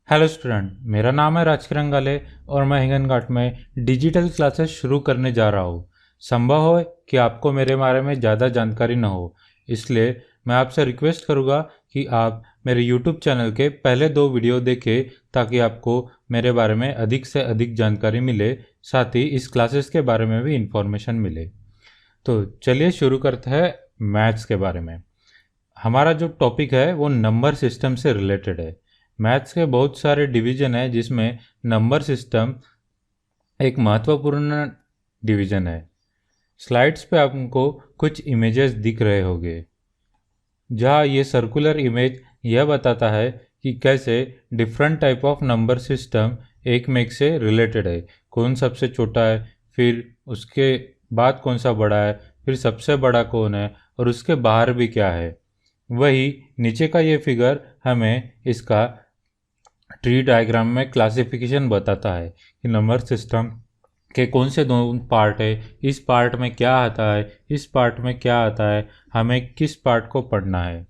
Hello student, मेरा नाम है राजकिरण गाले और मैं हिंगनघाट में डिजिटल क्लासेस शुरू करने जा रहा हूँ। संभव हो कि आपको मेरे बारे में ज़्यादा जानकारी न हो, इसलिए मैं आपसे रिक्वेस्ट करूँगा कि आप मेरे यूट्यूब चैनल के पहले 2 वीडियो देखें ताकि आपको मेरे बारे में अधिक से अधिक जानकारी मिले, साथ ही इस क्लासेस के बारे में भी इंफॉर्मेशन मिले। तो चलिए शुरू करते हैं मैथ्स के बारे में। हमारा जो टॉपिक है वो नंबर सिस्टम से रिलेटेड है। मैथ्स के बहुत सारे डिवीजन है जिसमें नंबर सिस्टम एक महत्वपूर्ण डिवीजन है। स्लाइड्स पे आपको कुछ इमेजेस दिख रहे होंगे, जहाँ ये सर्कुलर इमेज यह बताता है कि कैसे different type of number system एक में एक से रिलेटेड है। कौन सबसे छोटा है, फिर उसके बाद कौन सा बड़ा है, फिर सबसे बड़ा कौन है और उसके बाहर भी क्या है। वही नीचे का ये फिगर हमें इसका ट्री डायग्राम में क्लासिफिकेशन बताता है कि नंबर सिस्टम के कौन से 2 पार्ट है, इस पार्ट में क्या आता है, इस पार्ट में क्या आता है, हमें किस पार्ट को पढ़ना है।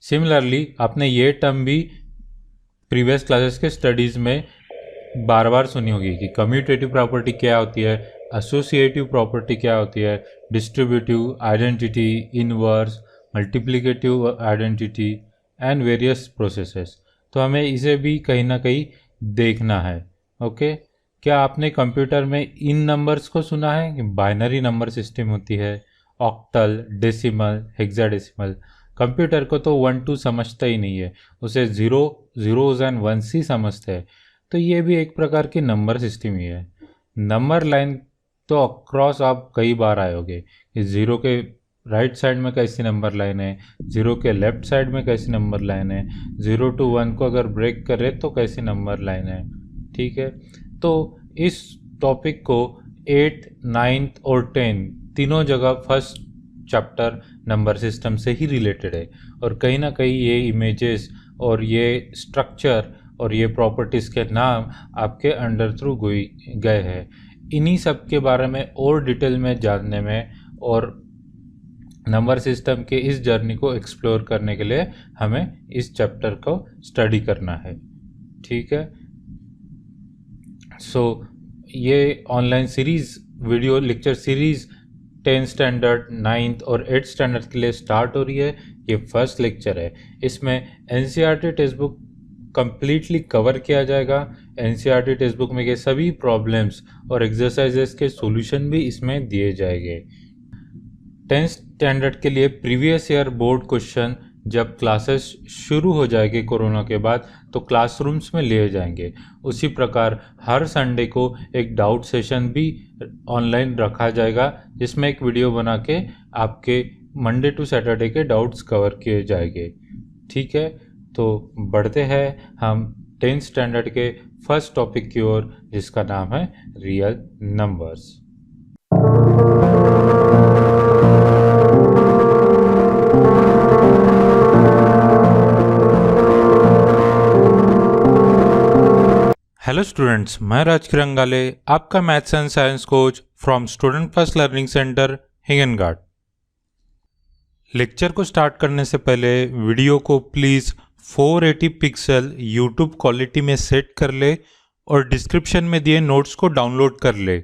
सिमिलरली आपने ये टर्म भी प्रीवियस क्लासेस के स्टडीज़ में बार बार सुनी होगी कि कम्यूटेटिव प्रॉपर्टी क्या होती है, एसोसिएटिव प्रॉपर्टी क्या होती है, distributive identity, inverse, multiplicative identity and various processes. तो हमें इसे भी कहीं ना कहीं देखना है। ओके, क्या आपने कंप्यूटर में इन नंबर्स को सुना है कि बाइनरी नंबर सिस्टम होती है, ऑक्टल, डेसिमल, हेक्साडेसिमल। कंप्यूटर को तो 1 2 समझता ही नहीं है, उसे ज़ीरोज़ एंड वंस ही समझते हैं। तो ये भी एक प्रकार की नंबर सिस्टम ही है। नंबर लाइन तो अक्रॉस आप कई बार आए होगे कि 0 के राइट साइड में कैसी नंबर लाइन है, 0 के लेफ्ट साइड में कैसी नंबर लाइन है, 0 to 1 को अगर ब्रेक करे तो कैसी नंबर लाइन है। ठीक है, तो इस टॉपिक को 8th, 9th और 10th तीनों जगह फर्स्ट चैप्टर नंबर सिस्टम से ही रिलेटेड है। और कहीं ना कहीं ये इमेजेस और ये स्ट्रक्चर और ये प्रॉपर्टीज़ के नाम आपके अंडर थ्रू गए हैं। इन्हीं सब के बारे में और डिटेल में जानने में और नंबर सिस्टम के इस जर्नी को एक्सप्लोर करने के लिए हमें इस चैप्टर को स्टडी करना है। ठीक है, सो ये online series video lecture series 10th standard, 9th और 8th स्टैंडर्ड के लिए स्टार्ट हो रही है। ये फर्स्ट लेक्चर है। इसमें NCERT text book completely cover किया जाएगा। एनसीईआरटी टेक्स्ट बुक में के सभी प्रॉब्लम्स और एक्सरसाइजेस के सॉल्यूशन भी इसमें दिए जाएंगे। 10th स्टैंडर्ड के लिए प्रीवियस ईयर बोर्ड क्वेश्चन जब क्लासेस शुरू हो जाएंगे कोरोना के बाद तो क्लासरूम्स में लिए जाएंगे। उसी प्रकार हर संडे को एक डाउट सेशन भी ऑनलाइन रखा जाएगा, जिसमें एक वीडियो बना के आपके मंडे टू सैटरडे के डाउट्स कवर किए जाएंगे। ठीक है, तो बढ़ते हैं हम 10th स्टैंडर्ड के फर्स्ट टॉपिक की ओर, जिसका नाम है रियल नंबर्स। हेलो स्टूडेंट्स, मैं राजकिरण गाले, आपका maths and science coach from student first learning centre Hinganghat. Lecture को स्टार्ट करने से पहले वीडियो को प्लीज़ 480 पिक्सल यूट्यूब क्वालिटी में सेट कर ले और डिस्क्रिप्शन में दिए नोट्स को डाउनलोड कर ले।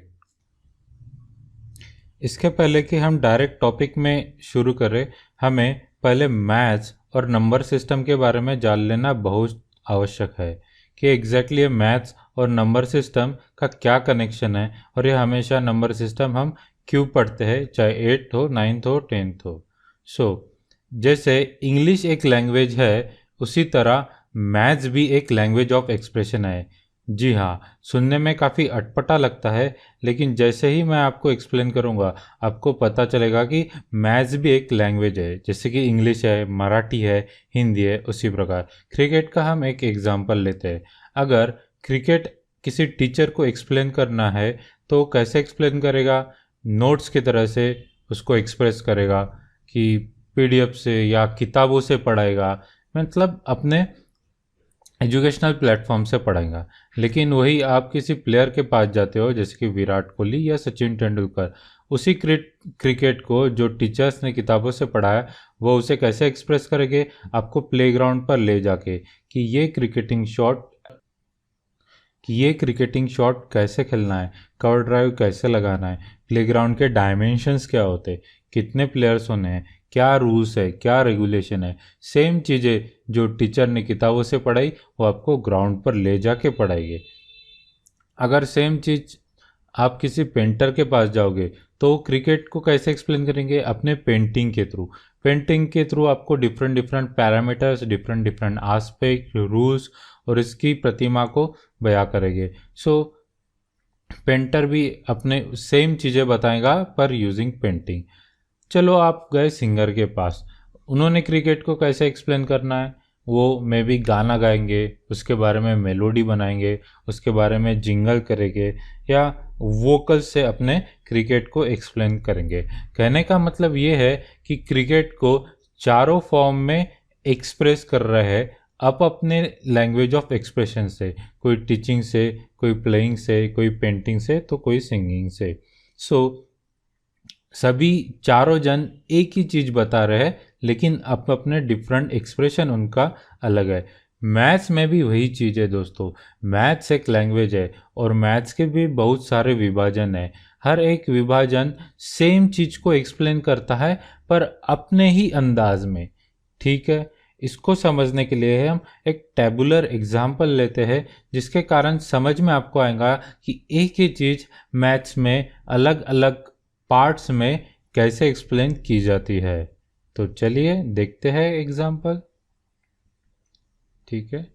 इसके पहले कि हम डायरेक्ट टॉपिक में शुरू करें, हमें पहले मैथ्स और नंबर सिस्टम के बारे में जान लेना बहुत आवश्यक है कि एग्जैक्टली ये मैथ्स और नंबर सिस्टम का क्या कनेक्शन है और ये हमेशा नंबर सिस्टम हम क्यों पढ़ते हैं, चाहे 8th हो, 9th हो, 10th हो। जैसे इंग्लिश एक लैंग्वेज है, उसी तरह मैथ्स भी एक लैंग्वेज ऑफ एक्सप्रेशन है। जी हाँ, सुनने में काफ़ी अटपटा लगता है, लेकिन जैसे ही मैं आपको एक्सप्लेन करूँगा आपको पता चलेगा कि मैथ्स भी एक लैंग्वेज है। जैसे कि इंग्लिश है, मराठी है, हिंदी है, उसी प्रकार क्रिकेट का हम एक एग्जांपल लेते हैं। अगर क्रिकेट किसी टीचर को एक्सप्लेन करना है तो कैसे एक्सप्लेन करेगा? नोट्स की तरह से उसको एक्सप्रेस करेगा कि पीडीएफ से या किताबों से पढ़ाएगा, मतलब अपने एजुकेशनल प्लेटफॉर्म से पढ़ाएगा। लेकिन वही आप किसी प्लेयर के पास जाते हो, जैसे कि विराट कोहली या सचिन तेंदुलकर, उसी क्रिकेट को जो टीचर्स ने किताबों से पढ़ा है वो उसे कैसे एक्सप्रेस करेंगे आपको प्लेग्राउंड पर ले जाके कि ये क्रिकेटिंग शॉट कैसे खेलना है, कवर ड्राइव कैसे लगाना है, प्लेग्राउंड के डायमेंशंस क्या होते हैं, कितने प्लेयर्स होने हैं, क्या रूल्स है, क्या रेगुलेशन है। सेम चीज़ें जो टीचर ने किताबों से पढ़ाई वो आपको ग्राउंड पर ले जाके पढ़ाएंगे। अगर सेम चीज़ आप किसी पेंटर के पास जाओगे तो क्रिकेट को कैसे एक्सप्लेन करेंगे अपने पेंटिंग के थ्रू आपको different different parameters, different different aspect, rules और इसकी प्रतिमा को बयां करेंगे। सो पेंटर भी अपने सेम चीज़ें बताएगा पर यूजिंग पेंटिंग। चलो आप गए सिंगर के पास, उन्होंने क्रिकेट को कैसे एक्सप्लेन करना है, वो मे बी गाना गाएंगे, उसके बारे में मेलोडी बनाएंगे, उसके बारे में जिंगल करेंगे या वोकल से अपने क्रिकेट को एक्सप्लेन करेंगे। कहने का मतलब ये है कि क्रिकेट को चारों फॉर्म में एक्सप्रेस कर रहे हैं आप अपने लैंग्वेज ऑफ एक्सप्रेशन से, कोई टीचिंग से, कोई प्लेइंग से, कोई पेंटिंग से, तो कोई सिंगिंग से। सो सभी चारों जन एक ही चीज़ बता रहे हैं लेकिन अपने डिफरेंट एक्सप्रेशन उनका अलग है। मैथ्स में भी वही चीज़ है दोस्तों। मैथ्स एक लैंग्वेज है और मैथ्स के भी बहुत सारे विभाजन है। हर एक विभाजन सेम चीज़ को एक्सप्लेन करता है पर अपने ही अंदाज में। ठीक है, इसको समझने के लिए हम एक टेबुलर एग्जाम्पल लेते हैं जिसके कारण समझ में आपको आएगा कि एक ही चीज़ मैथ्स में अलग अलग पार्ट्स में कैसे एक्सप्लेन की जाती है। तो चलिए देखते हैं एग्जाम्पल। ठीक है,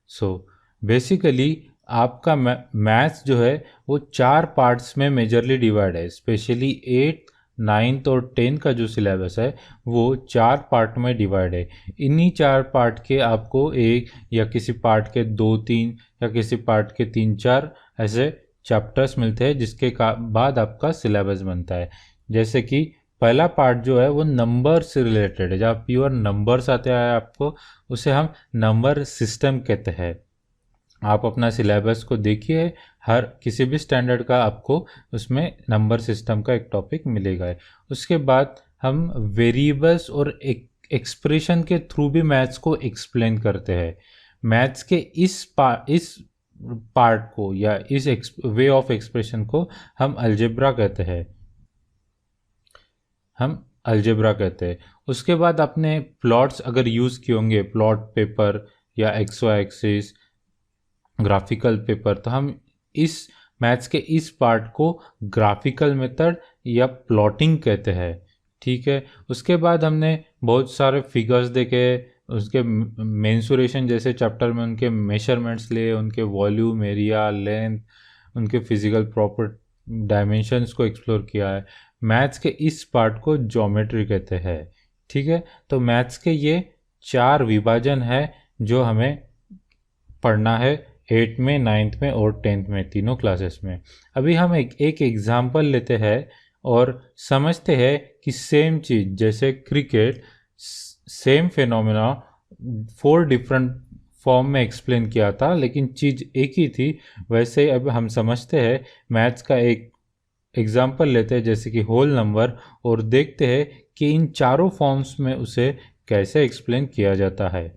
सो बेसिकली आपका मैथ्स जो है वो 4 पार्ट्स में मेजरली डिवाइड है। स्पेशली 8, 9 और 10 का जो सिलेबस है वो 4 पार्ट में डिवाइड है। इन्हीं 4 पार्ट के आपको एक या किसी पार्ट के 2-3 या किसी पार्ट के 3-4 ऐसे चैप्टर्स मिलते हैं जिसके बाद आपका सिलेबस बनता है। जैसे कि पहला पार्ट जो है वो नंबर से रिलेटेड है, जहाँ प्योर नंबर्स आते हैं आपको उसे हम नंबर सिस्टम कहते हैं। आप अपना सिलेबस को देखिए, हर किसी भी स्टैंडर्ड का आपको उसमें नंबर सिस्टम का एक टॉपिक मिलेगा। उसके बाद हम वेरिएबल्स और एक्सप्रेशन के थ्रू भी मैथ्स को एक्सप्लेन करते हैं। मैथ्स के इस पार्ट को या इस वे ऑफ एक्सप्रेशन को हम अलजेब्रा कहते हैं। उसके बाद आपने प्लॉट्स अगर यूज़ किए होंगे, प्लॉट पेपर या XY एक्सिस ग्राफिकल पेपर, तो हम इस मैथ्स के इस पार्ट को ग्राफिकल मेथड या प्लॉटिंग कहते हैं। ठीक है, उसके बाद हमने बहुत सारे फिगर्स देखे, उसके मेंसुरेशन जैसे चैप्टर में उनके मेजरमेंट्स लिए, उनके वॉल्यूम, एरिया, लेंथ, उनके फिजिकल प्रॉपर डायमेंशंस को एक्सप्लोर किया है। मैथ्स के इस पार्ट को ज्योमेट्री कहते हैं। ठीक है, तो मैथ्स के ये 4 विभाजन है जो हमें पढ़ना है 8 में, 9th में और 10th में, तीनों क्लासेस में। अभी हम एक एग्जाम्पल लेते हैं और समझते हैं कि सेम चीज़ जैसे cricket, same phenomena 4 different form में एक्सप्लेन किया था लेकिन चीज़ एक ही थी, वैसे अब हम समझते हैं मैथ्स का एक एग्जाम्पल लेते हैं जैसे कि होल नंबर और देखते हैं कि इन चारों फॉर्म्स में उसे कैसे एक्सप्लेन किया जाता है।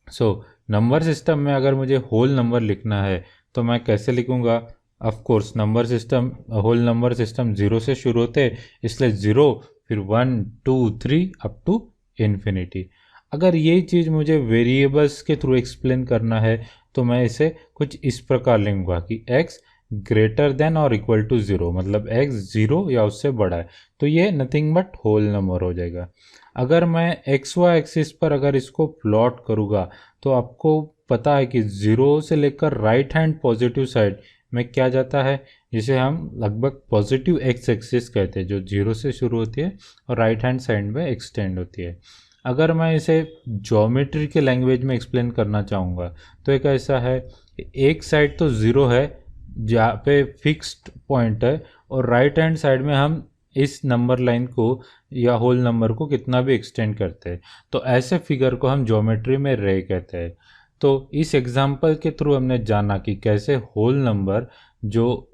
सो नंबर सिस्टम में अगर मुझे होल नंबर लिखना है तो मैं कैसे लिखूँगा? Of course whole number system 0 से शुरू होते हैं, इसलिए 0 फिर 1 2 3 अप टू इन्फिनिटी। अगर ये चीज़ मुझे वेरिएबल्स के थ्रू एक्सप्लेन करना है तो मैं इसे कुछ इस प्रकार लिखूँगा कि x ग्रेटर देन और इक्वल टू 0, मतलब x 0 या उससे बड़ा है, तो ये नथिंग बट होल नंबर हो जाएगा। अगर मैं XY एक्सिस पर अगर इसको प्लॉट करूँगा तो आपको पता है कि 0 से लेकर राइट हैंड पॉजिटिव साइड में क्या जाता है, जिसे हम लगभग पॉजिटिव x एक्सिस कहते हैं, जो 0 से शुरू होती है और राइट हैंड साइड में एक्सटेंड होती है। अगर मैं इसे ज्योमेट्री के लैंग्वेज में एक्सप्लेन करना चाहूँगा तो एक ऐसा है, एक साइड तो 0 है जहाँ पे फिक्स्ड पॉइंट है और राइट हैंड साइड में हम इस नंबर लाइन को या होल नंबर को कितना भी एक्सटेंड करते हैं, तो ऐसे फिगर को हम ज्योमेट्री में रे कहते हैं। तो इस एग्जांपल के थ्रू हमने जाना कि कैसे होल नंबर जो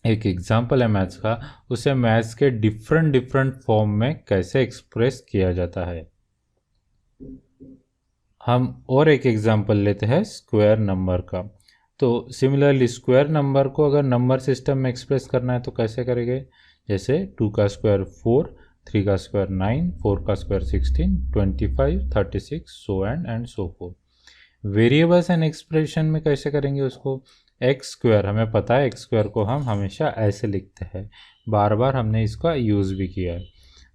एक एग्जाम्पल है मैथ्स का, उसे मैथ्स के डिफरेंट डिफरेंट फॉर्म में कैसे एक्सप्रेस किया जाता है। हम और एक एग्जाम्पल लेते हैं स्क्वायर नंबर का। तो सिमिलरली स्क्वायर नंबर को अगर नंबर सिस्टम में एक्सप्रेस करना है तो कैसे करेंगे, जैसे 2 का स्क्वायर 4, 3 का स्क्वायर 9, 4 का square 16, 25, 36 so and so fourth. Variables and expression में कैसे करेंगे उसको, एक्स स्क्वायर, हमें पता है एक्स स्क्वायर को हम हमेशा ऐसे लिखते हैं, बार बार हमने इसका यूज़ भी किया है।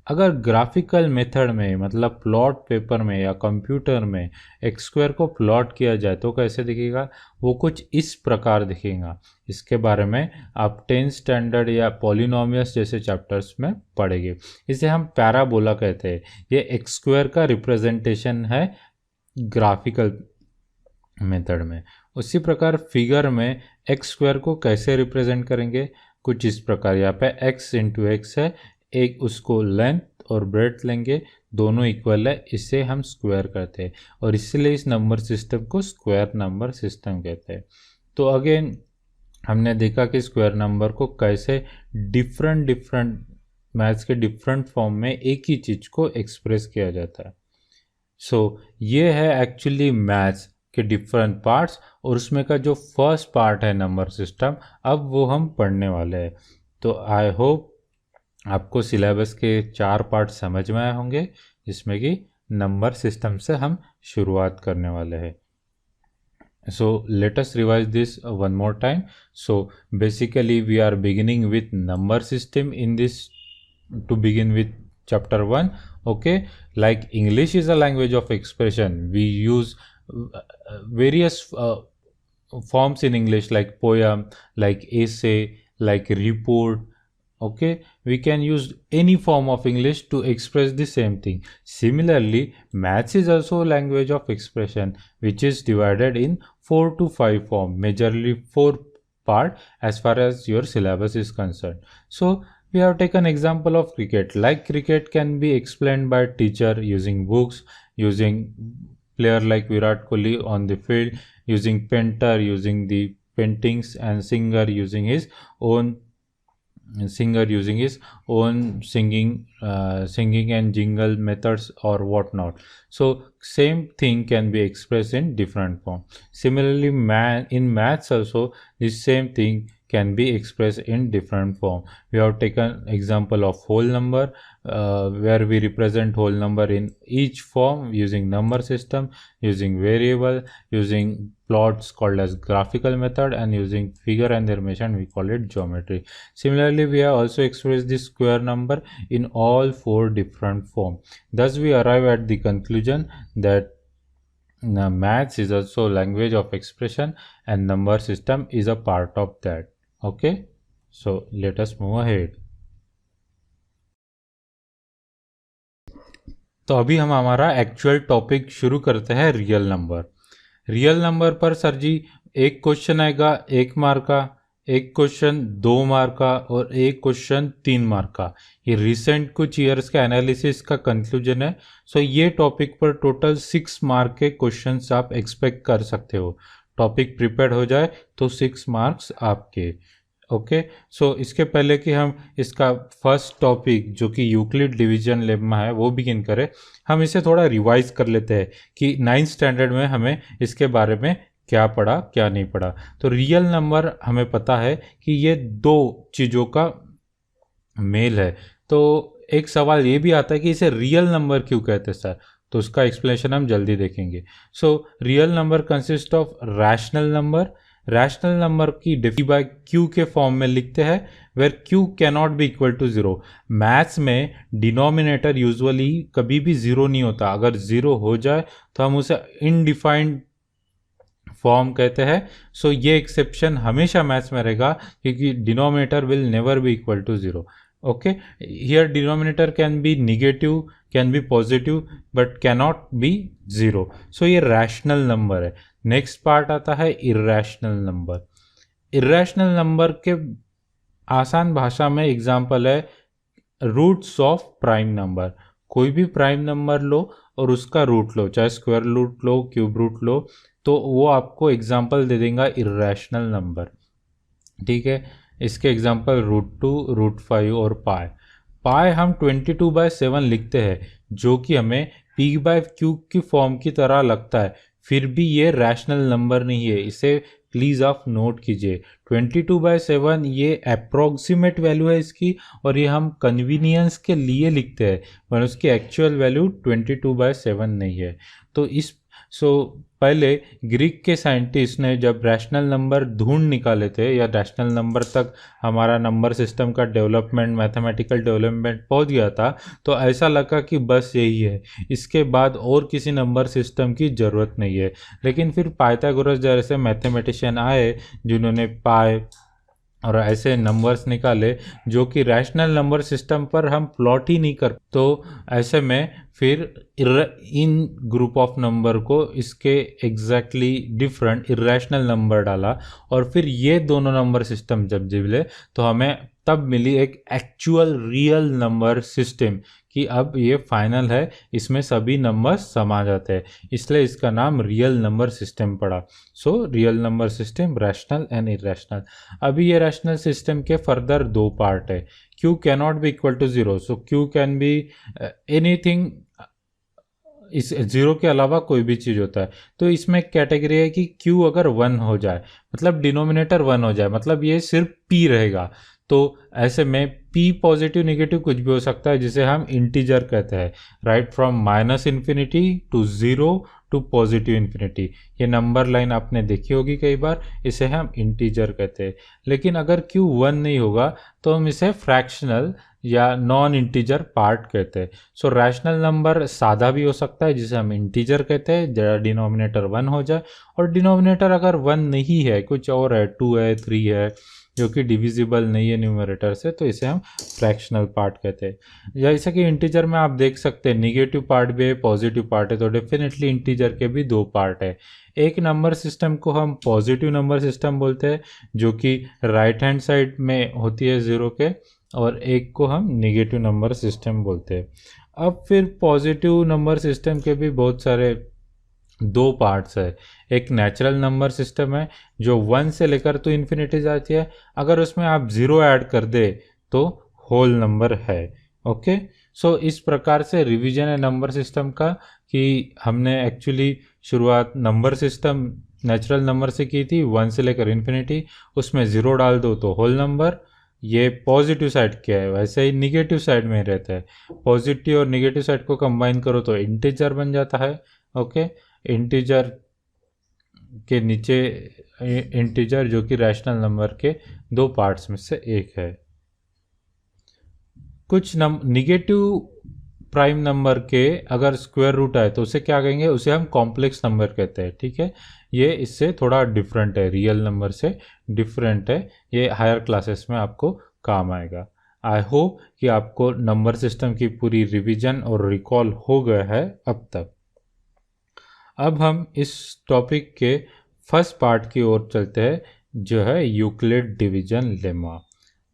अगर ग्राफिकल मेथड में मतलब प्लॉट पेपर में या कंप्यूटर में एक्स स्क्वायर को प्लॉट किया जाए तो कैसे दिखेगा, वो कुछ इस प्रकार दिखेगा। इसके बारे में आप 10th स्टैंडर्ड या पॉलिनोमियल्स जैसे चैप्टर्स में पढ़ेंगे। इसे हम पैराबोला कहते हैं। ये एक्स स्क्वायर का रिप्रेजेंटेशन है ग्राफिकल मेथड में। उसी प्रकार फिगर में एक्स स्क्वायर को कैसे रिप्रेजेंट करेंगे, कुछ इस प्रकार। यहाँ पे x इंटू एक्स है, एक उसको लेंथ और ब्रेड्थ लेंगे, दोनों इक्वल है, इसे हम स्क्वायर कहते हैं और इसलिए इस नंबर सिस्टम को स्क्वायर नंबर सिस्टम कहते हैं। तो अगेन हमने देखा कि स्क्वायर नंबर को कैसे डिफरेंट डिफरेंट मैथ्स के डिफरेंट फॉर्म में एक ही चीज़ को एक्सप्रेस किया जाता है। सो ये है एक्चुअली मैथ्स के डिफरेंट पार्ट्स, और उसमें का जो फर्स्ट पार्ट है नंबर सिस्टम, अब वो हम पढ़ने वाले हैं। तो आई होप आपको सिलेबस के 4 पार्ट समझ में आए होंगे, जिसमें कि नंबर सिस्टम से हम शुरुआत करने वाले हैं। So let us revise this one more time. So basically we are beginning with number system in this, to begin with chapter 1. Okay, like English is a language of expression. We use various forms in English like poem, like essay, like report. Okay, we can use any form of English to express the same thing. Similarly, maths is also a language of expression which is divided in 4 to 5 form, majorly 4 part as far as your syllabus is concerned. So we have taken example of cricket. Like cricket can be explained by teacher using books, using player like Virat Kohli on the field, using painter using the paintings, and singer using his own singing and jingle methods or whatnot. So same thing can be expressed in different form. Similarly, in maths also the same thing can be expressed in different form. We have taken example of whole number, where we represent whole number in each form using number system, using variable, using plots called as graphical method, and using figure and animation we call it geometry. Similarly, we have also expressed the square number in all 4 different forms. Thus we arrive at the conclusion that maths is also language of expression and number system is a part of that. Okay, so let us move ahead. तो अभी हम हमारा actual topic शुरू करते हैं, real number. Real number पर sir जी एक question आएगा 1 मार्क का, एक क्वेश्चन 2 मार्क का और एक क्वेश्चन 3 मार्क का। ये रिसेंट कुछ ईयर्स का एनालिसिस का कंक्लूजन है। सो ये टॉपिक पर टोटल 6 मार्क के क्वेश्चंस आप एक्सपेक्ट कर सकते हो। टॉपिक प्रिपेयर हो जाए तो 6 मार्क्स आपके। ओके, सो इसके पहले कि हम इसका फर्स्ट टॉपिक जो कि यूक्लिड डिवीजन लेम्मा है वो बिगिन करें, हम इसे थोड़ा रिवाइज कर लेते हैं कि 9th स्टैंडर्ड में हमें इसके बारे में क्या पढ़ा क्या नहीं पढ़ा। तो रियल नंबर हमें पता है कि ये 2 चीज़ों का मेल है। तो एक सवाल ये भी आता है कि इसे रियल नंबर क्यों कहते हैं सर, तो उसका एक्सप्लेनेशन हम जल्दी देखेंगे। So real number consist of rational number. Rational number की डिफी बाय क्यू के फॉर्म में लिखते हैं, where q cannot be equal to 0। Maths में डिनोमिनेटर यूजुअली कभी भी 0 नहीं होता। अगर 0 हो जाए तो हम उसे इनडिफाइंड फॉर्म कहते हैं। सो ये एक्सेप्शन हमेशा मैथ्स में रहेगा क्योंकि denominator will never be equal to 0। Okay, here denominator can be negative, can be positive, but cannot be 0। So ये रैशनल नंबर है। नेक्स्ट पार्ट आता है इर्रेशनल नंबर। इर्रेशनल नंबर के आसान भाषा में एग्जाम्पल है रूट्स ऑफ प्राइम नंबर। कोई भी प्राइम नंबर लो और उसका रूट लो, चाहे स्क्वायर रूट लो, क्यूब रूट लो, तो वो आपको एग्जाम्पल दे देगा इर्रेशनल नंबर। ठीक है, इसके एग्जांपल √2, √5 और पाई। पाई हम 22/7 लिखते हैं, जो कि हमें p/q की फॉर्म की तरह लगता है, फिर भी ये रैशनल नंबर नहीं है, इसे प्लीज़ आप नोट कीजिए। 22/7 ये अप्रोक्सीमेट वैल्यू है इसकी, और ये हम कन्वीनियंस के लिए लिखते हैं, पर उसकी एक्चुअल वैल्यू 22/7 नहीं है। तो पहले ग्रीक के साइंटिस्ट ने जब रैशनल नंबर ढूंढ निकाले थे, या रैशनल नंबर तक हमारा नंबर सिस्टम का डेवलपमेंट, मैथमेटिकल डेवलपमेंट पहुंच गया था, तो ऐसा लगा कि बस यही है, इसके बाद और किसी नंबर सिस्टम की ज़रूरत नहीं है। लेकिन फिर पाइथागोरस जैसे मैथमेटिशियन आए, जिन्होंने पाई और ऐसे नंबर्स निकाले जो कि रैशनल नंबर सिस्टम पर हम प्लॉट ही नहीं कर, तो ऐसे में फिर इन ग्रुप ऑफ नंबर को इसके एग्जैक्टली डिफरेंट इरेशनल नंबर डाला, और फिर ये दोनों नंबर सिस्टम जब जिले तो हमें तब मिली एक एक्चुअल रियल नंबर सिस्टम कि अब ये फाइनल है, इसमें सभी नंबर समा जाते हैं, इसलिए इसका नाम रियल नंबर सिस्टम पड़ा। So real number system, rational and irrational. अभी ये रैशनल सिस्टम के फर्दर दो पार्ट है। q cannot be equal to 0, so q can be anything, इस 0 के अलावा कोई भी चीज़ होता है। तो इसमें कैटेगरी है कि q अगर 1 हो जाए, मतलब डिनोमिनेटर 1 हो जाए, मतलब ये सिर्फ p रहेगा, तो ऐसे में p पॉजिटिव नेगेटिव कुछ भी हो सकता है, जिसे हम इंटीजर कहते हैं। Right from -∞ to 0 to positive infinity, ये नंबर लाइन आपने देखी होगी कई बार, इसे हम इंटीजर कहते हैं। लेकिन अगर q 1 नहीं होगा तो हम इसे फ्रैक्शनल या नॉन इंटीजर पार्ट कहते हैं। सो रैशनल नंबर सादा भी हो सकता है, जिसे हम इंटीजर कहते हैं, जरा डिनोमिनेटर 1 हो जाए, और डिनोमिनेटर अगर 1 नहीं है, कुछ और है, 2 है, 3 है, जो कि डिविजिबल नहीं है न्यूमरेटर से, तो इसे हम फ्रैक्शनल पार्ट कहते हैं। जैसे कि इंटीजर में आप देख सकते हैं निगेटिव पार्ट भी है, पॉजिटिव पार्ट है, तो डेफिनेटली इंटीजर के भी दो पार्ट है। एक नंबर सिस्टम को हम पॉजिटिव नंबर सिस्टम बोलते हैं, जो कि राइट हैंड साइड में होती है 0 के, और एक को हम निगेटिव नंबर सिस्टम बोलते हैं। अब फिर पॉजिटिव नंबर सिस्टम के भी बहुत सारे दो पार्ट्स है। एक नेचुरल नंबर सिस्टम है जो 1 से लेकर तो इन्फिनिटी जाती है, अगर उसमें आप 0 ऐड कर दे तो होल नंबर है। ओके, सो इस प्रकार से रिवीजन है नंबर सिस्टम का, कि हमने एक्चुअली शुरुआत नंबर सिस्टम नेचुरल नंबर से की थी, 1 से लेकर इन्फिनिटी, उसमें 0 डाल दो तो होल नंबर, ये पॉजिटिव साइड क्या है, वैसे ही निगेटिव साइड में रहता है, पॉजिटिव और निगेटिव साइड को कंबाइन करो तो इंटीजर बन जाता है। ओके, इंटीजर के नीचे इंटीजर जो कि रैशनल नंबर के दो पार्ट्स में से एक है। कुछ निगेटिव प्राइम नंबर के अगर स्क्वायर रूट आए तो उसे क्या कहेंगे, उसे हम कॉम्प्लेक्स नंबर कहते हैं। ठीक है, ये इससे थोड़ा डिफरेंट है, रियल नंबर से डिफरेंट है, ये हायर क्लासेस में आपको काम आएगा। आई होप कि आपको नंबर सिस्टम की पूरी रिवीजन और रिकॉल हो गया है अब तक। अब हम इस टॉपिक के फर्स्ट पार्ट की ओर चलते हैं, जो है यूक्लिड डिवीजन लेमा।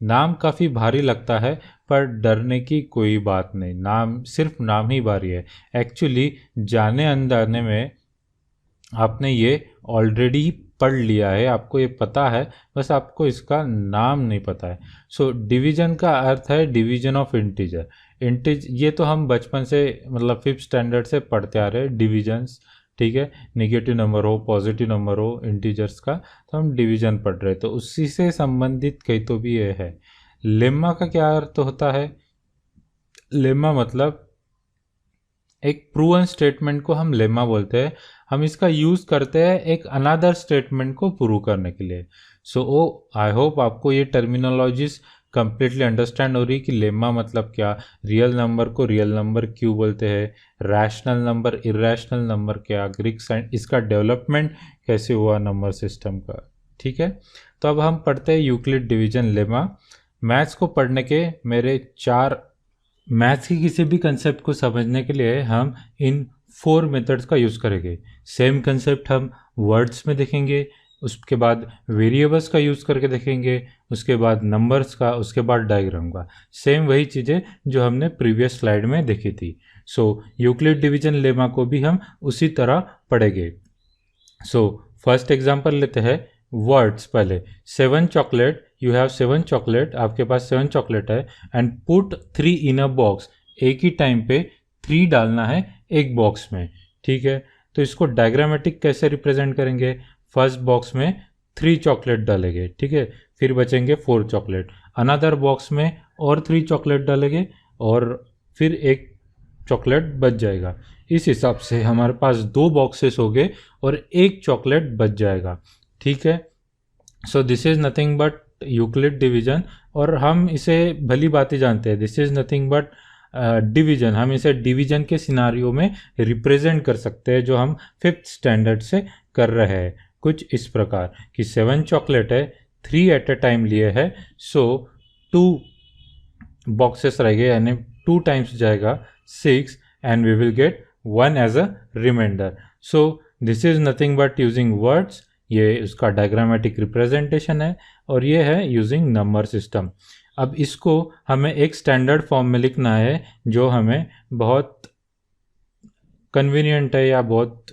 नाम काफ़ी भारी लगता है, पर डरने की कोई बात नहीं, नाम सिर्फ नाम ही भारी है। एक्चुअली जाने अनजाने में आपने ये ऑलरेडी पढ़ लिया है, आपको ये पता है, बस आपको इसका नाम नहीं पता है। सो डिवीजन का अर्थ है डिवीजन ऑफ इंटीजर। ये तो हम बचपन से मतलब 5th स्टैंडर्ड से पढ़ते आ रहे हैं डिविजन्स। ठीक है, निगेटिव नंबर हो, पॉजिटिव नंबर हो, इंटीजर्स का, तो हम डिवीजन पढ़ रहे हैं, तो उसी से संबंधित कई तो भी ये है। लेम्मा का क्या अर्थ होता है? लेम्मा मतलब एक प्रूवन स्टेटमेंट को हम लेम्मा बोलते हैं। हम इसका यूज़ करते हैं एक अनदर स्टेटमेंट को प्रूव करने के लिए। सो आई होप आपको ये टर्मिनोलॉजीज कंप्लीटली अंडरस्टैंड हो रही कि लेम्मा मतलब क्या, रियल नंबर को रियल नंबर क्यों बोलते हैं, रैशनल नंबर इरेशनल नंबर क्या, ग्रीक साइंस इसका डेवलपमेंट कैसे हुआ नंबर सिस्टम का। ठीक है, तो अब हम पढ़ते हैं यूक्लिड डिवीजन लेमा। मैथ्स को पढ़ने के मेरे 4 मैथ्स की किसी भी कंसेप्ट को समझने के लिए हम इन 4 मेथड्स का यूज़ करेंगे। सेम कंसेप्ट हम वर्ड्स में देखेंगे, उसके बाद वेरिएबल्स का यूज़ करके देखेंगे, उसके बाद नंबर्स का, उसके बाद डायग्राम का। सेम वही चीज़ें जो हमने प्रीवियस स्लाइड में देखी थी। सो यूक्लिड डिवीजन लेमा को भी हम उसी तरह पढ़ेंगे। सो फर्स्ट एग्जांपल लेते हैं वर्ड्स। पहले 7 चॉकलेट यू हैव 7 चॉकलेट, आपके पास 7 चॉकलेट है, and put 3 in a box, एक ही टाइम पे 3 डालना है एक बॉक्स में, ठीक है। तो इसको डायग्रामेटिक कैसे रिप्रेजेंट करेंगे, फर्स्ट बॉक्स में 3 चॉकलेट डालेंगे, ठीक है, फिर बचेंगे 4 चॉकलेट, अनदर बॉक्स में और 3 चॉकलेट डालेंगे और फिर एक चॉकलेट बच जाएगा। इस हिसाब से हमारे पास 2 बॉक्सेस हो गए और एक चॉकलेट बच जाएगा, ठीक है। So this is nothing but Euclid division, और हम इसे भली बात ही जानते हैं, this is nothing but division. हम इसे डिवीजन के सिनारियो में रिप्रेजेंट कर सकते हैं, जो हम 5th स्टैंडर्ड से कर रहे हैं, कुछ इस प्रकार कि 7 चॉकलेट है, 3 एट ए टाइम लिए है, सो 2 बॉक्सेस रह गए, यानी 2 टाइम्स जाएगा 6, and we will get 1 as a reminder. So this is nothing but using words, ये उसका डायग्रामेटिक रिप्रेजेंटेशन है, और ये है यूजिंग नंबर सिस्टम। अब इसको हमें एक स्टैंडर्ड फॉर्म में लिखना है, जो हमें बहुत कन्वीनियंट है या बहुत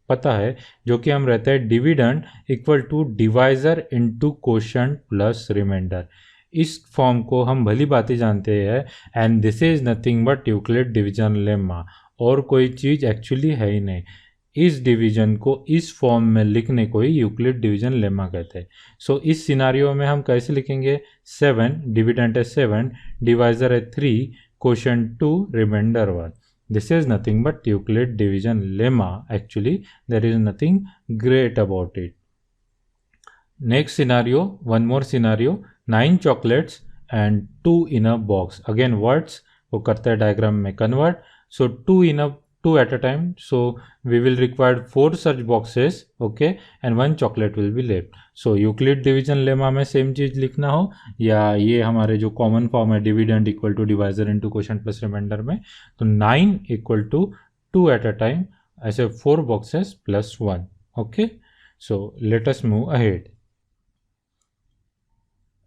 पता है, जो कि हम रहते हैं dividend equal to divisor into quotient plus reminder. इस फॉर्म को हम भली बातें जानते हैं, and this is nothing but Euclid division lemma, और कोई चीज़ एक्चुअली है ही नहीं। इस डिवीजन को इस फॉर्म में लिखने को ही यूक्लिड डिवीजन लेमा कहते हैं। सो इस सिनारियो में हम कैसे लिखेंगे, 7 डिविडेंड है 7, डिवाइजर है 3, quotient 2, reminder 1। This is nothing but Euclid division lemma. Actually, there is nothing great about it. Next scenario, one more scenario, 9 chocolates and 2 in a box. Again words वो करते हैं diagram में convert. So 2 at a time. So we will require 4 such boxes, okay, and 1 chocolate will be left. So Euclid division lemma में same चीज़ लिखना हो, या ये हमारे जो कॉमन फॉर्म है dividend equal to divisor into quotient plus reminder में, तो 9 equal to 2 at a time, ऐसे 4 boxes plus 1, okay. So let us move ahead.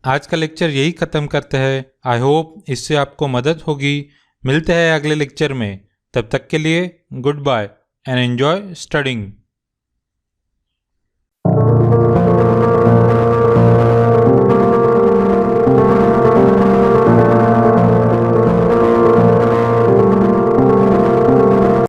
आज का लेक्चर यही ख़त्म करते हैं। आई होप इससे आपको मदद होगी। मिलते हैं अगले लेक्चर में, तब तक के लिए good bye and enjoy studying.